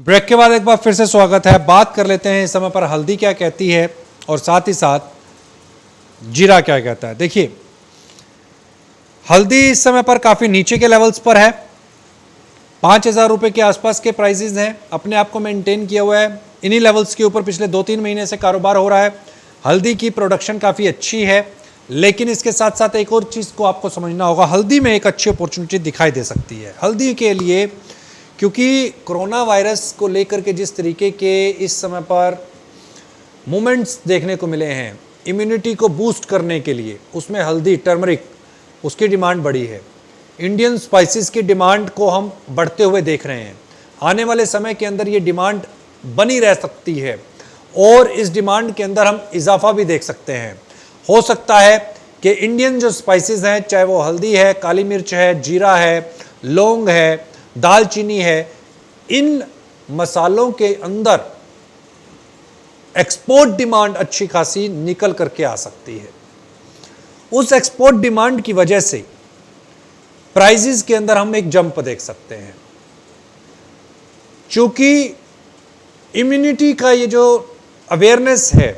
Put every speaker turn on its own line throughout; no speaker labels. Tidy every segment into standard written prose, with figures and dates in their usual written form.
Break के बाद एक बार फिर से स्वागत है। बात कर लेते हैं इस समय पर हल्दी क्या कहती है और साथ ही साथ जीरा क्या कहता है। देखिए, हल्दी इस समय पर काफ़ी नीचे के लेवल्स पर है, 5,000 रुपये के आसपास के प्राइसेस हैं, अपने आप को मेंटेन किया हुआ है। इन्हीं लेवल्स के ऊपर पिछले 2-3 महीने से कारोबार हो रहा है। हल्दी की प्रोडक्शन काफ़ी अच्छी है, लेकिन इसके साथ साथ एक और चीज़ को आपको समझना होगा, हल्दी में एक अच्छी अपॉर्चुनिटी दिखाई दे सकती है हल्दी के लिए, क्योंकि कोरोना वायरस को लेकर के जिस तरीके के इस समय पर मूवमेंट्स देखने को मिले हैं इम्यूनिटी को बूस्ट करने के लिए, उसमें हल्दी, टर्मरिक, उसकी डिमांड बढ़ी है। इंडियन स्पाइसेस की डिमांड को हम बढ़ते हुए देख रहे हैं। आने वाले समय के अंदर ये डिमांड बनी रह सकती है और इस डिमांड के अंदर हम इजाफा भी देख सकते हैं। हो सकता है कि इंडियन जो स्पाइसेस हैं, चाहे वो हल्दी है, काली मिर्च है, जीरा है, लौंग है, दालचीनी है, इन मसालों के अंदर एक्सपोर्ट डिमांड अच्छी खासी निकल करके आ सकती है। उस एक्सपोर्ट डिमांड की वजह से प्राइसेस के अंदर हम एक जंप देख सकते हैं। चूंकि इम्यूनिटी का ये जो अवेयरनेस है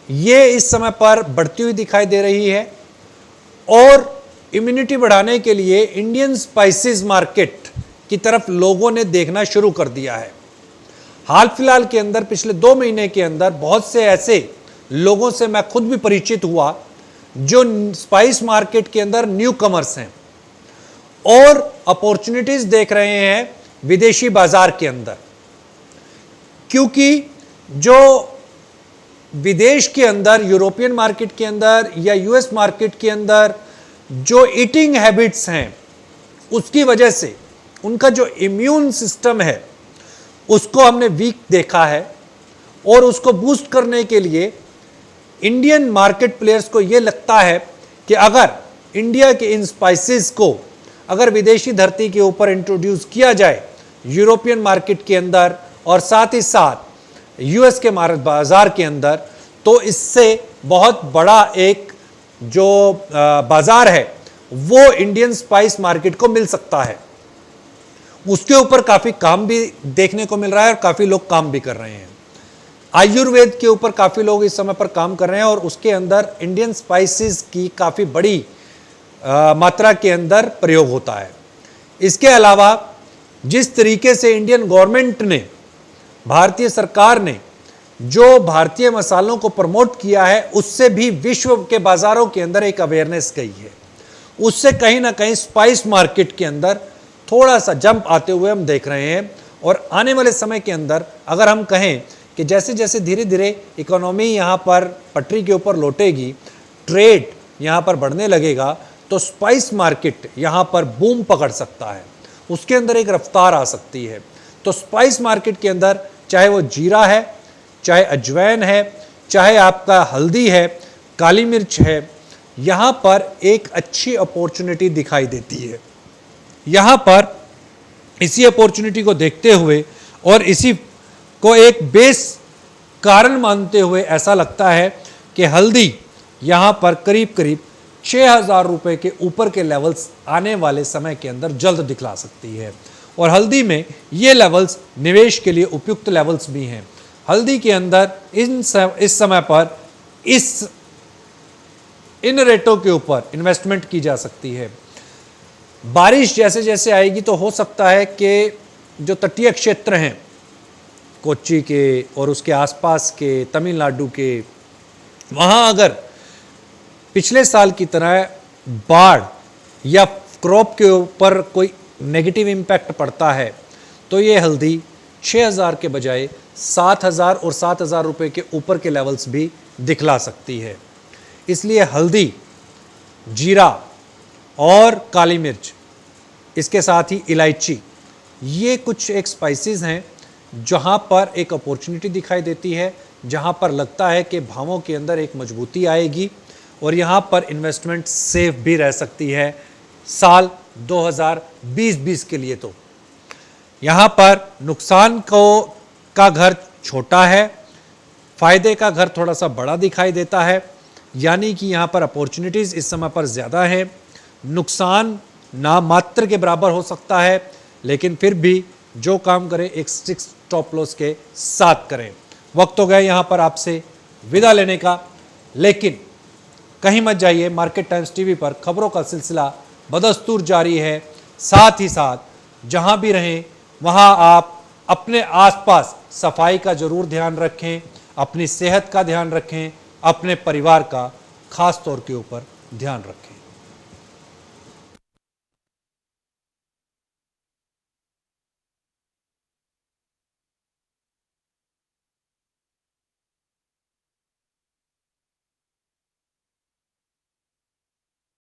ये इस समय पर बढ़ती हुई दिखाई दे रही है और इम्यूनिटी बढ़ाने के लिए इंडियन स्पाइसेस मार्केट की तरफ लोगों ने देखना शुरू कर दिया है। हाल फिलहाल के अंदर पिछले 2 महीने के अंदर बहुत से ऐसे लोगों से मैं खुद भी परिचित हुआ जो स्पाइस मार्केट के अंदर न्यू कमर्स हैं और अपॉर्चुनिटीज देख रहे हैं विदेशी बाजार के अंदर, क्योंकि जो विदेश के अंदर, यूरोपियन मार्केट के अंदर या यूएस मार्केट के अंदर जो ईटिंग हैबिट्स हैं उसकी वजह से उनका जो इम्यून सिस्टम है उसको हमने वीक देखा है और उसको बूस्ट करने के लिए इंडियन मार्केट प्लेयर्स को यह लगता है कि अगर इंडिया के इन स्पाइसेस को अगर विदेशी धरती के ऊपर इंट्रोड्यूस किया जाए यूरोपियन मार्केट के अंदर और साथ ही साथ यूएस के बाजार के अंदर, तो इससे बहुत बड़ा एक जो बाजार है वो इंडियन स्पाइस मार्केट को मिल सकता है। उसके ऊपर काफ़ी काम भी देखने को मिल रहा है और काफ़ी लोग काम भी कर रहे हैं। आयुर्वेद के ऊपर काफ़ी लोग इस समय पर काम कर रहे हैं और उसके अंदर इंडियन स्पाइसेस की काफ़ी बड़ी मात्रा के अंदर प्रयोग होता है। इसके अलावा जिस तरीके से इंडियन गवर्नमेंट ने, भारतीय सरकार ने जो भारतीय मसालों को प्रमोट किया है उससे भी विश्व के बाजारों के अंदर एक अवेयरनेस गई है। उससे कहीं ना कहीं स्पाइस मार्केट के अंदर थोड़ा सा जंप आते हुए हम देख रहे हैं और आने वाले समय के अंदर अगर हम कहें कि जैसे जैसे धीरे धीरे इकोनॉमी यहाँ पर पटरी के ऊपर लौटेगी, ट्रेड यहाँ पर बढ़ने लगेगा, तो स्पाइस मार्केट यहाँ पर बूम पकड़ सकता है, उसके अंदर एक रफ्तार आ सकती है। तो स्पाइस मार्केट के अंदर चाहे वो जीरा है, चाहे अजवाइन है, चाहे आपका हल्दी है, काली मिर्च है, यहाँ पर एक अच्छी अपॉर्चुनिटी दिखाई देती है। यहाँ पर इसी अपॉर्चुनिटी को देखते हुए और इसी को एक बेस कारण मानते हुए ऐसा लगता है कि हल्दी यहाँ पर करीब करीब 6,000 रुपये के ऊपर के लेवल्स आने वाले समय के अंदर जल्द दिखला सकती है और हल्दी में ये लेवल्स निवेश के लिए उपयुक्त लेवल्स भी हैं। हल्दी के अंदर इस समय पर इन रेटों के ऊपर इन्वेस्टमेंट की जा सकती है। बारिश जैसे जैसे आएगी तो हो सकता है कि जो तटीय क्षेत्र हैं कोच्चि के और उसके आसपास के, तमिलनाडु के, वहाँ अगर पिछले साल की तरह बाढ़ या क्रॉप के ऊपर कोई नेगेटिव इम्पैक्ट पड़ता है तो ये हल्दी 6,000 के बजाय 7,000 और 7,000 रुपये के ऊपर के लेवल्स भी दिखला सकती है। इसलिए हल्दी, जीरा और काली मिर्च, इसके साथ ही इलायची, ये कुछ एक स्पाइसेस हैं जहाँ पर एक अपॉर्चुनिटी दिखाई देती है, जहाँ पर लगता है कि भावों के अंदर एक मजबूती आएगी और यहाँ पर इन्वेस्टमेंट सेफ भी रह सकती है साल 2020 के लिए। तो यहाँ पर नुकसान का घर छोटा है, फायदे का घर थोड़ा सा बड़ा दिखाई देता है, यानी कि यहाँ पर अपॉर्चुनिटीज़ इस समय पर ज़्यादा है। नुकसान नामात्र के बराबर हो सकता है, लेकिन फिर भी जो काम करें एक स्ट्रिक्ट स्टॉप लॉस के साथ करें। वक्त हो गया यहाँ पर आपसे विदा लेने का, लेकिन कहीं मत जाइए। मार्केट टाइम्स टीवी पर खबरों का सिलसिला बदस्तूर जारी है। साथ ही साथ जहां भी रहें वहां आप अपने आसपास सफाई का जरूर ध्यान रखें, अपनी सेहत का ध्यान रखें, अपने परिवार का खास तौर के ऊपर ध्यान रखें।